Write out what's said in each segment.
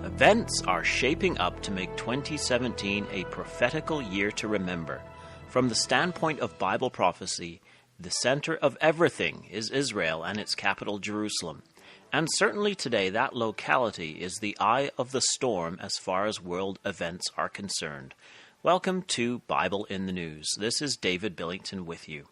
Events are shaping up to make 2017 a prophetical year to remember. From the standpoint of Bible prophecy, the center of everything is Israel and its capital Jerusalem. And certainly today that locality is the eye of the storm as far as world events are concerned. Welcome to Bible in the News. This is David Billington with you.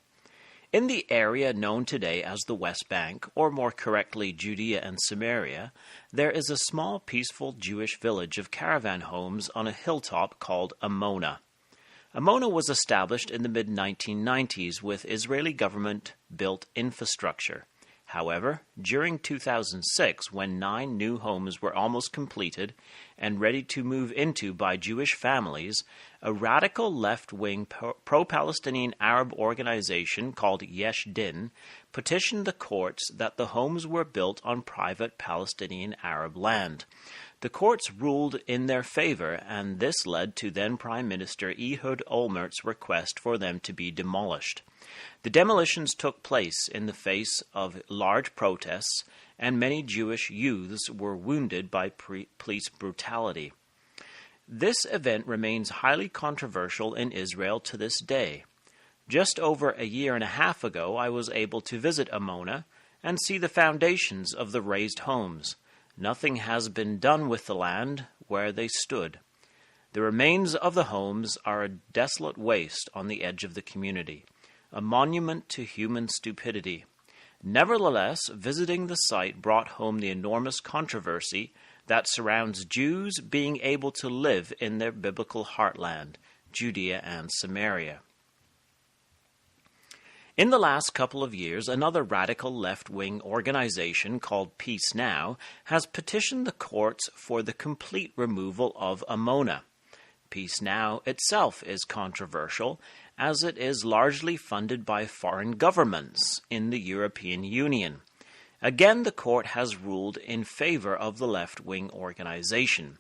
In the area known today as the West Bank, or more correctly Judea and Samaria, there is a small peaceful Jewish village of caravan homes on a hilltop called Amona. Amona was established in the mid-1990s with Israeli government-built infrastructure. However, during 2006, when 9 new homes were almost completed and ready to move into by Jewish families, a radical left-wing pro-Palestinian Arab organization called Yesh Din petitioned the courts that the homes were built on private Palestinian Arab land. The courts ruled in their favor, and this led to then Prime Minister Ehud Olmert's request for them to be demolished. The demolitions took place in the face of large protests, and many Jewish youths were wounded by police brutality. This event remains highly controversial in Israel to this day. Just over a year and a half ago, I was able to visit Amona and see the foundations of the raised homes. Nothing has been done with the land where they stood. The remains of the homes are a desolate waste on the edge of the community, a monument to human stupidity. Nevertheless, visiting the site brought home the enormous controversy that surrounds Jews being able to live in their biblical heartland, Judea and Samaria. In the last couple of years, another radical left-wing organization called Peace Now has petitioned the courts for the complete removal of Amona. Peace Now itself is controversial, as it is largely funded by foreign governments in the European Union. Again, the court has ruled in favor of the left-wing organization.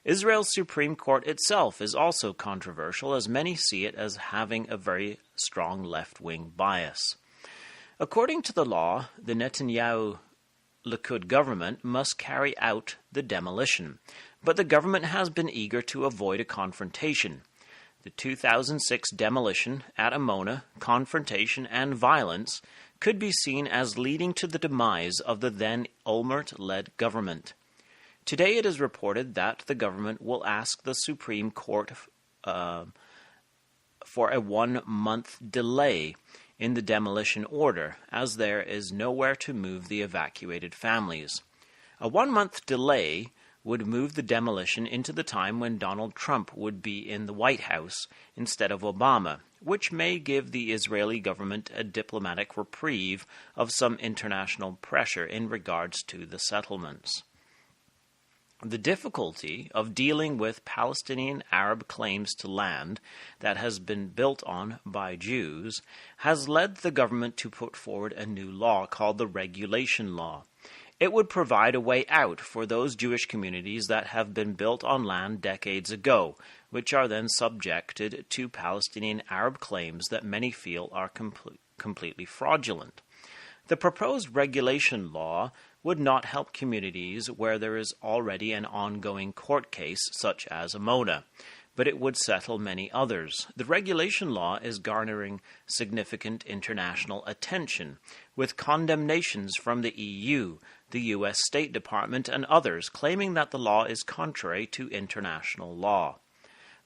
Israel's Supreme Court itself is also controversial, as many see it as having a very strong left-wing bias. According to the law, the Netanyahu-Likud government must carry out the demolition, but the government has been eager to avoid a confrontation. The 2006 demolition at Amona, confrontation, and violence could be seen as leading to the demise of the then Olmert-led government. Today it is reported that the government will ask the Supreme Court for a 1-month delay in the demolition order, as there is nowhere to move the evacuated families. A 1-month delay would move the demolition into the time when Donald Trump would be in the White House instead of Obama, which may give the Israeli government a diplomatic reprieve of some international pressure in regards to the settlements. The difficulty of dealing with Palestinian Arab claims to land that has been built on by Jews has led the government to put forward a new law called the Regulation Law. It would provide a way out for those Jewish communities that have been built on land decades ago, which are then subjected to Palestinian Arab claims that many feel are completely fraudulent. The proposed regulation law would not help communities where there is already an ongoing court case, such as Amona, but it would settle many others. The regulation law is garnering significant international attention, with condemnations from the EU, the U.S. State Department, and others claiming that the law is contrary to international law.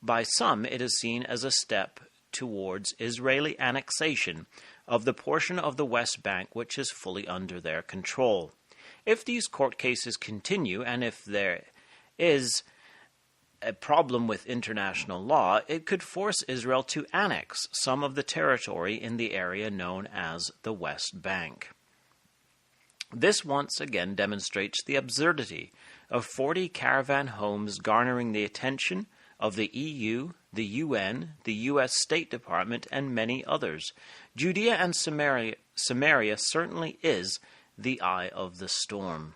By some, it is seen as a step towards Israeli annexation of the portion of the West Bank which is fully under their control. If these court cases continue, and if there is a problem with international law, it could force Israel to annex some of the territory in the area known as the West Bank. This once again demonstrates the absurdity of 40 caravan homes garnering the attention of the EU, the UN, the U.S. State Department, and many others. Judea and Samaria certainly is the eye of the storm.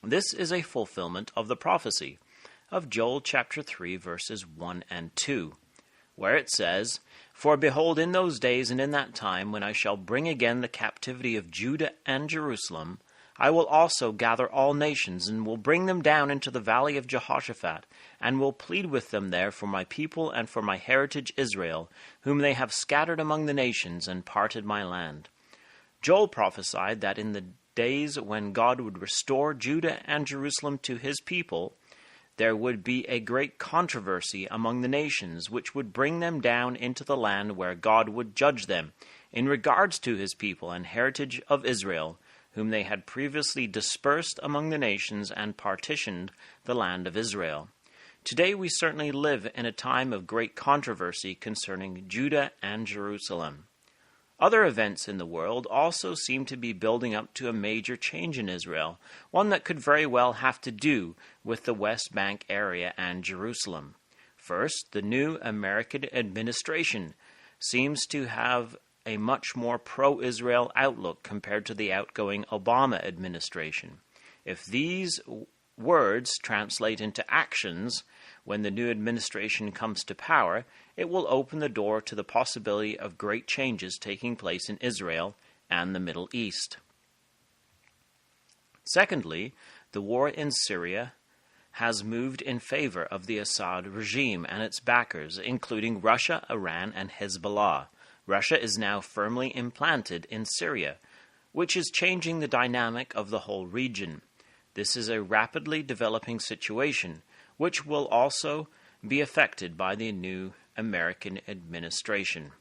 This is a fulfillment of the prophecy of Joel chapter 3, verses 1 and 2, where it says, "For behold, in those days and in that time, when I shall bring again the captivity of Judah and Jerusalem, I will also gather all nations, and will bring them down into the valley of Jehoshaphat, and will plead with them there for my people and for my heritage Israel, whom they have scattered among the nations and parted my land. Joel prophesied that in the days when God would restore Judah and Jerusalem to his people, there would be a great controversy among the nations, which would bring them down into the land where God would judge them, in regards to his people and heritage of Israel, whom they had previously dispersed among the nations and partitioned the land of Israel. Today we certainly live in a time of great controversy concerning Judah and Jerusalem. Other events in the world also seem to be building up to a major change in Israel, one that could very well have to do with the West Bank area and Jerusalem. First, the new American administration seems to have a much more pro-Israel outlook compared to the outgoing Obama administration. If these words translate into actions when the new administration comes to power, it will open the door to the possibility of great changes taking place in Israel and the Middle East. Secondly, the war in Syria has moved in favor of the Assad regime and its backers, including Russia, Iran, and Hezbollah. Russia is now firmly implanted in Syria, which is changing the dynamic of the whole region. This is a rapidly developing situation, which will also be affected by the new American administration.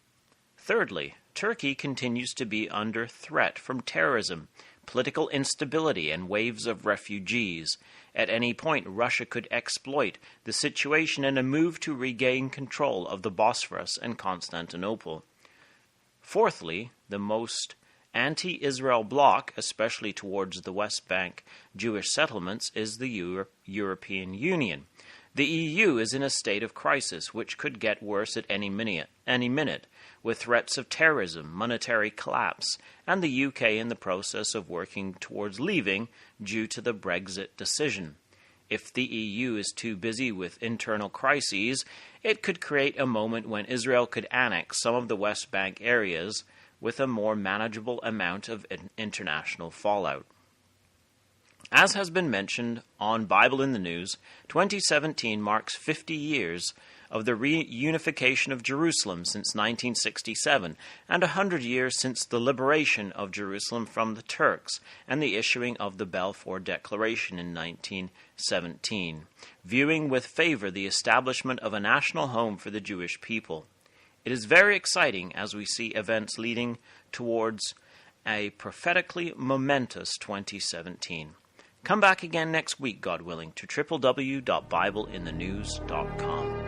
Thirdly, Turkey continues to be under threat from terrorism, political instability, and waves of refugees. At any point, Russia could exploit the situation in a move to regain control of the Bosphorus and Constantinople. Fourthly, the most anti-Israel bloc, especially towards the West Bank Jewish settlements, is the European Union. The EU is in a state of crisis, which could get worse at any minute, with threats of terrorism, monetary collapse, and the UK in the process of working towards leaving due to the Brexit decision. If the EU is too busy with internal crises, it could create a moment when Israel could annex some of the West Bank areas with a more manageable amount of international fallout. As has been mentioned on Bible in the News, 2017 marks 50 years of the reunification of Jerusalem since 1967, and 100 years since the liberation of Jerusalem from the Turks and the issuing of the Balfour Declaration in 1917, viewing with favor the establishment of a national home for the Jewish people. It is very exciting as we see events leading towards a prophetically momentous 2017. Come back again next week, God willing, to www.bibleinthenews.com.